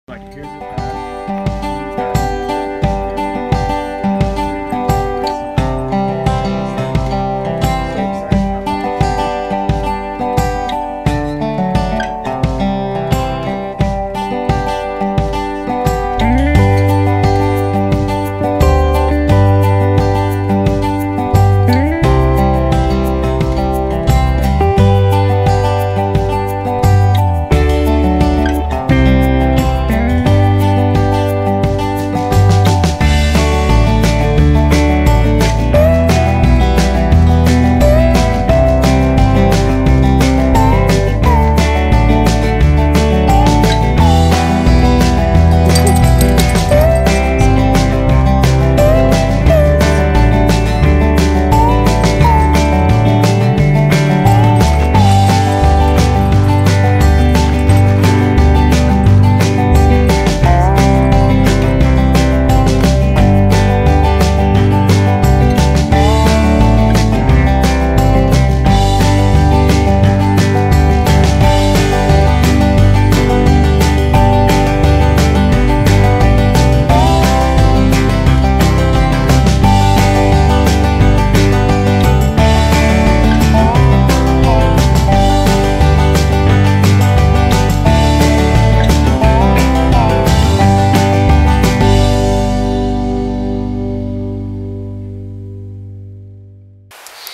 Like, here's the path.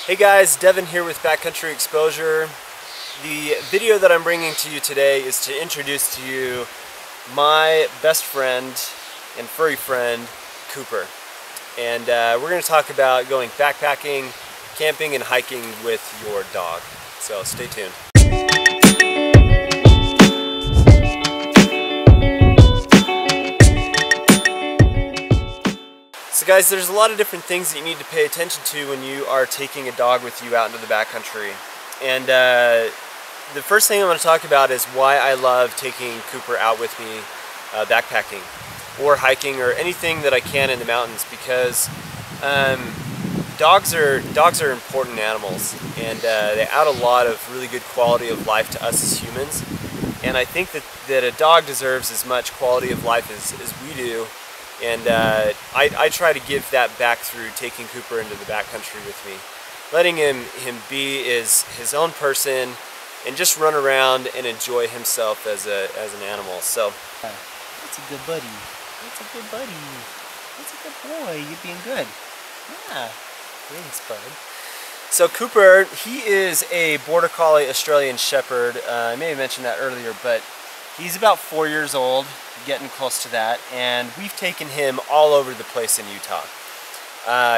Hey guys, Devin here with Backcountry Exposure. The video that I'm bringing to you today is to introduce to you my best friend and furry friend, Cooper. And we're going to talk about going backpacking, camping, and hiking with your dog. So stay tuned. So guys, there's a lot of different things that you need to pay attention to when you are taking a dog with you out into the backcountry. And the first thing I'm going to talk about is why I love taking Cooper out with me backpacking or hiking or anything that I can in the mountains, because dogs are important animals, and they add a lot of really good quality of life to us as humans. And I think that a dog deserves as much quality of life as we do. And I try to give that back through taking Cooper into the backcountry with me, letting him be his own person and just run around and enjoy himself as an animal. So that's a good buddy. That's a good buddy. That's a good boy. You're being good. Yeah. Thanks, bud. So Cooper, he is a Border Collie Australian Shepherd. I may have mentioned that earlier, but he's about 4 years old, getting close to that, and we've taken him all over the place in Utah.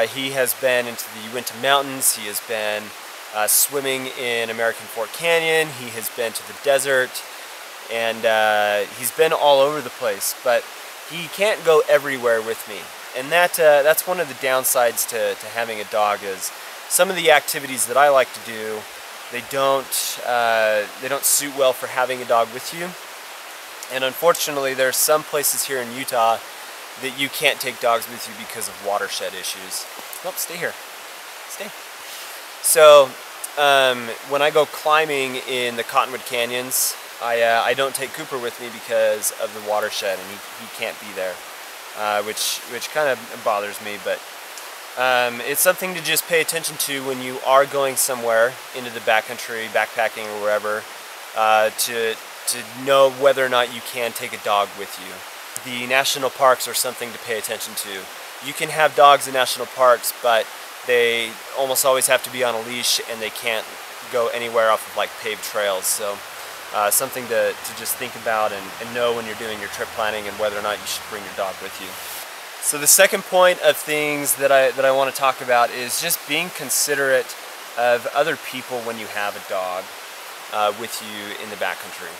He has been into the Uinta Mountains, he has been swimming in American Fork Canyon, he has been to the desert, and he's been all over the place, but he can't go everywhere with me. And that's one of the downsides to having a dog, is some of the activities that I like to do, they don't suit well for having a dog with you. And unfortunately, there are some places here in Utah that you can't take dogs with you because of watershed issues. Nope, stay here. Stay. So, when I go climbing in the Cottonwood Canyons, I don't take Cooper with me because of the watershed, and he can't be there, which kind of bothers me. But it's something to just pay attention to when you are going somewhere into the backcountry, backpacking or wherever, to know whether or not you can take a dog with you. The national parks are something to pay attention to. You can have dogs in national parks, but they almost always have to be on a leash, and they can't go anywhere off of like paved trails. So something to just think about and know when you're doing your trip planning, and whether or not you should bring your dog with you. So the second point of things that I want to talk about is just being considerate of other people when you have a dog with you in the backcountry.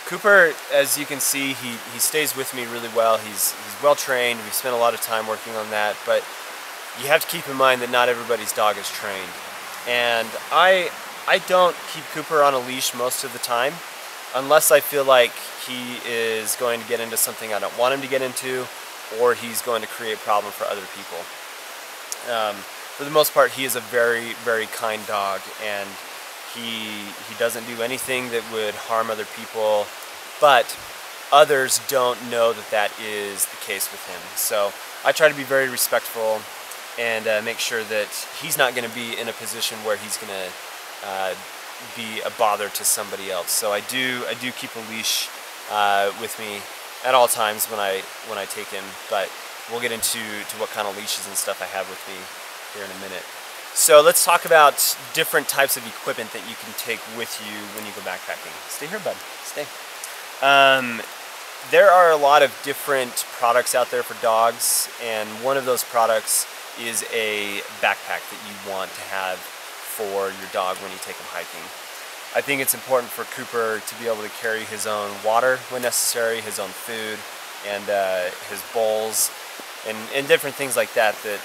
Cooper, as you can see, he stays with me really well. He's well trained. We've spent a lot of time working on that, but you have to keep in mind that not everybody's dog is trained. And I don't keep Cooper on a leash most of the time, unless I feel like he is going to get into something I don't want him to get into, or he's going to create a problem for other people. For the most part, he is a very, very kind dog, and he doesn't do anything that would harm other people, but others don't know that that is the case with him. So I try to be very respectful and make sure that he's not going to be in a position where he's going to be a bother to somebody else. So I do keep a leash with me at all times when I take him, but we'll get into what kind of leashes and stuff I have with me here in a minute. So let's talk about different types of equipment that you can take with you when you go backpacking. Stay here, bud. Stay. There are a lot of different products out there for dogs, and one of those products is a backpack that you want to have for your dog when you take him hiking. I think it's important for Cooper to be able to carry his own water when necessary, his own food, and his bowls, and different things like that that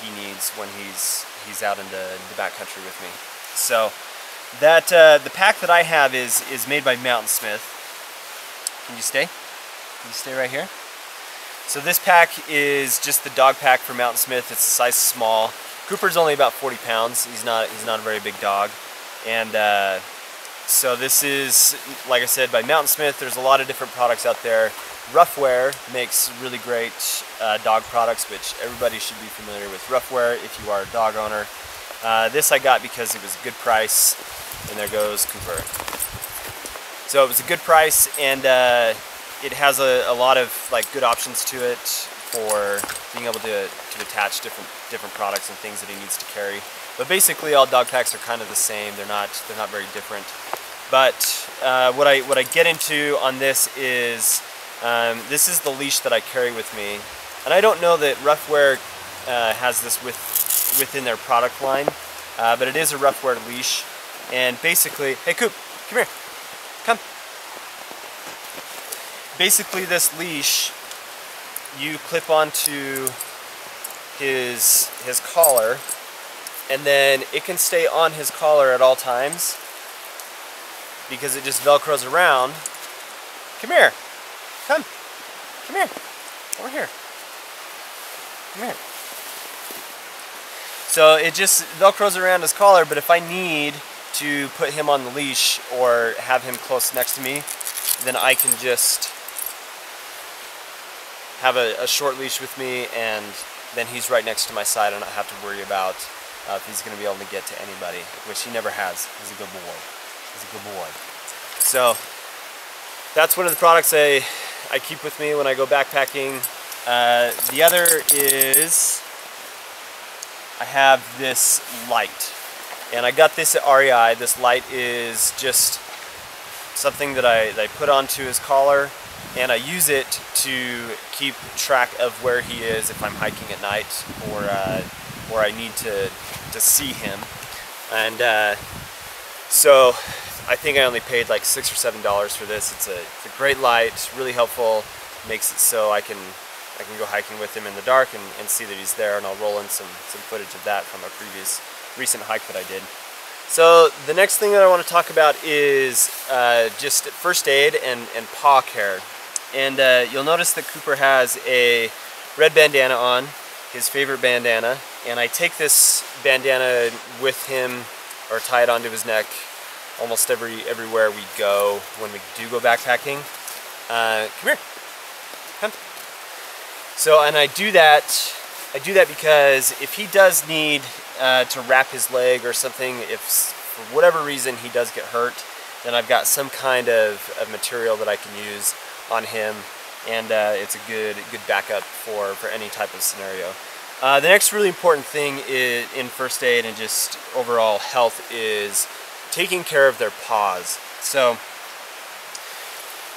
he needs when he's out in the backcountry with me. So that the pack that I have is made by Mountain Smith. Can you stay? Can you stay right here? So this pack is just the dog pack for Mountain Smith. It's a size small. Cooper's only about 40 pounds. He's not a very big dog, and so this is, like I said, by Mountain Smith. There's a lot of different products out there. Roughwear makes really great dog products, which everybody should be familiar with. Roughwear, if you are a dog owner. This I got because it was a good price, and there goes Cooper. So it was a good price, and it has a lot of good options to it for being able to attach different products and things that he needs to carry. But basically, all dog packs are kind of the same. They're not very different. But what I get into on this is the leash that I carry with me, and I don't know that Roughwear has this within their product line, but it is a Roughwear leash. And basically, hey Coop, come here, come. Basically, this leash you clip onto his collar, and then it can stay on his collar at all times because it just velcros around. Come here. Come here. Over here. Come here. So it just velcros around his collar, but if I need to put him on the leash or have him close next to me, then I can just have a short leash with me, and then he's right next to my side and I don't have to worry about if he's going to be able to get to anybody, which he never has. He's a good boy. He's a good boy. So that's one of the products I keep with me when I go backpacking. The other is I have this light, and I got this at REI. This light is just something that I put onto his collar, and I use it to keep track of where he is if I'm hiking at night or I need to see him. And so I think I only paid like $6 or $7 for this. It's a great light, really helpful. Makes it so I can go hiking with him in the dark and see that he's there, and I'll roll in some footage of that from a recent hike that I did. So the next thing that I want to talk about is just first aid and paw care. And you'll notice that Cooper has a red bandana on, his favorite bandana, and I take this bandana with him or tie it onto his neck almost everywhere we go when we do go backpacking. Come here. Come. So, and I do that because if he does need to wrap his leg or something, if for whatever reason he does get hurt, then I've got some kind of material that I can use on him, and it's a good backup for any type of scenario. The next really important thing in first aid and just overall health is taking care of their paws. So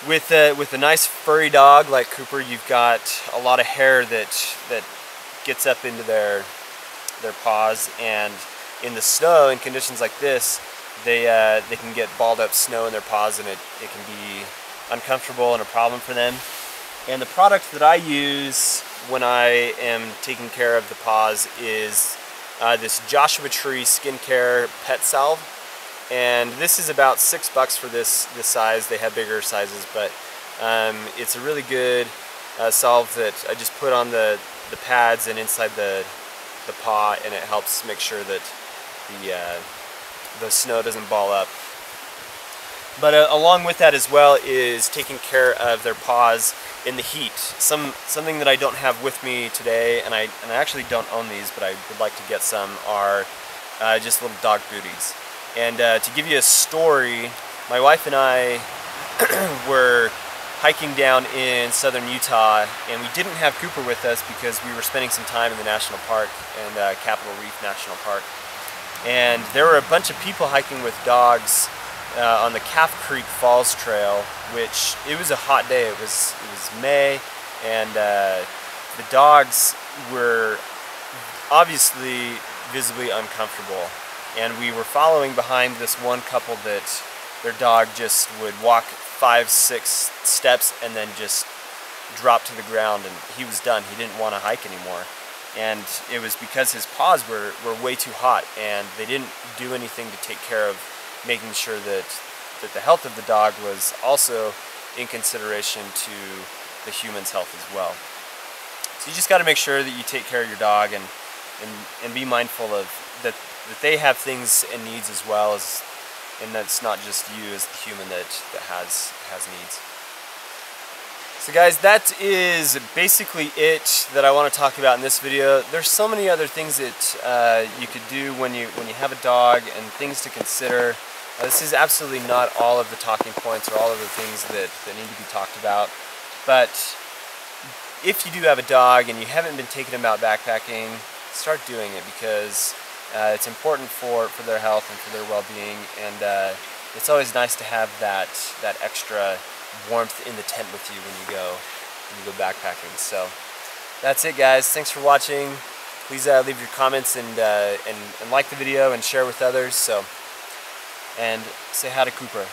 with a nice furry dog like Cooper, you've got a lot of hair that gets up into their paws, and in the snow, in conditions like this, they can get balled up snow in their paws, and it can be uncomfortable and a problem for them. And the product that I use when I am taking care of the paws is this Joshua Tree Skincare Pet Salve, and this is about $6 for this size. They have bigger sizes, but it's a really good salve that I just put on the pads and inside the paw, and it helps make sure that the snow doesn't ball up. But along with that as well is taking care of their paws in the heat. Something that I don't have with me today, and I actually don't own these, but I would like to get some, are just little dog booties. And to give you a story, my wife and I were hiking down in southern Utah, and we didn't have Cooper with us because we were spending some time in the national park, in Capitol Reef National Park. And there were a bunch of people hiking with dogs on the Calf Creek Falls Trail, which it was a hot day. It was May, and the dogs were obviously visibly uncomfortable. And we were following behind this one couple that their dog just would walk 5-6 steps and then just drop to the ground, and he was done. He didn't want to hike anymore. And it was because his paws were way too hot, and they didn't do anything to take care of making sure that the health of the dog was also in consideration to the human's health as well. So you just got to make sure that you take care of your dog and be mindful of that they have things and needs as well, as, and that's not just you as the human that has needs. So guys, that is basically it that I want to talk about in this video. There's so many other things that you could do when you have a dog, and things to consider. This is absolutely not all of the talking points or all of the things that need to be talked about. But if you do have a dog and you haven't been taking them out backpacking, start doing it, because it's important for their health and for their well-being, and it's always nice to have that extra warmth in the tent with you when you go backpacking. So that's it, guys. Thanks for watching. Please leave your comments and like the video and share with others. And say hi to Cooper.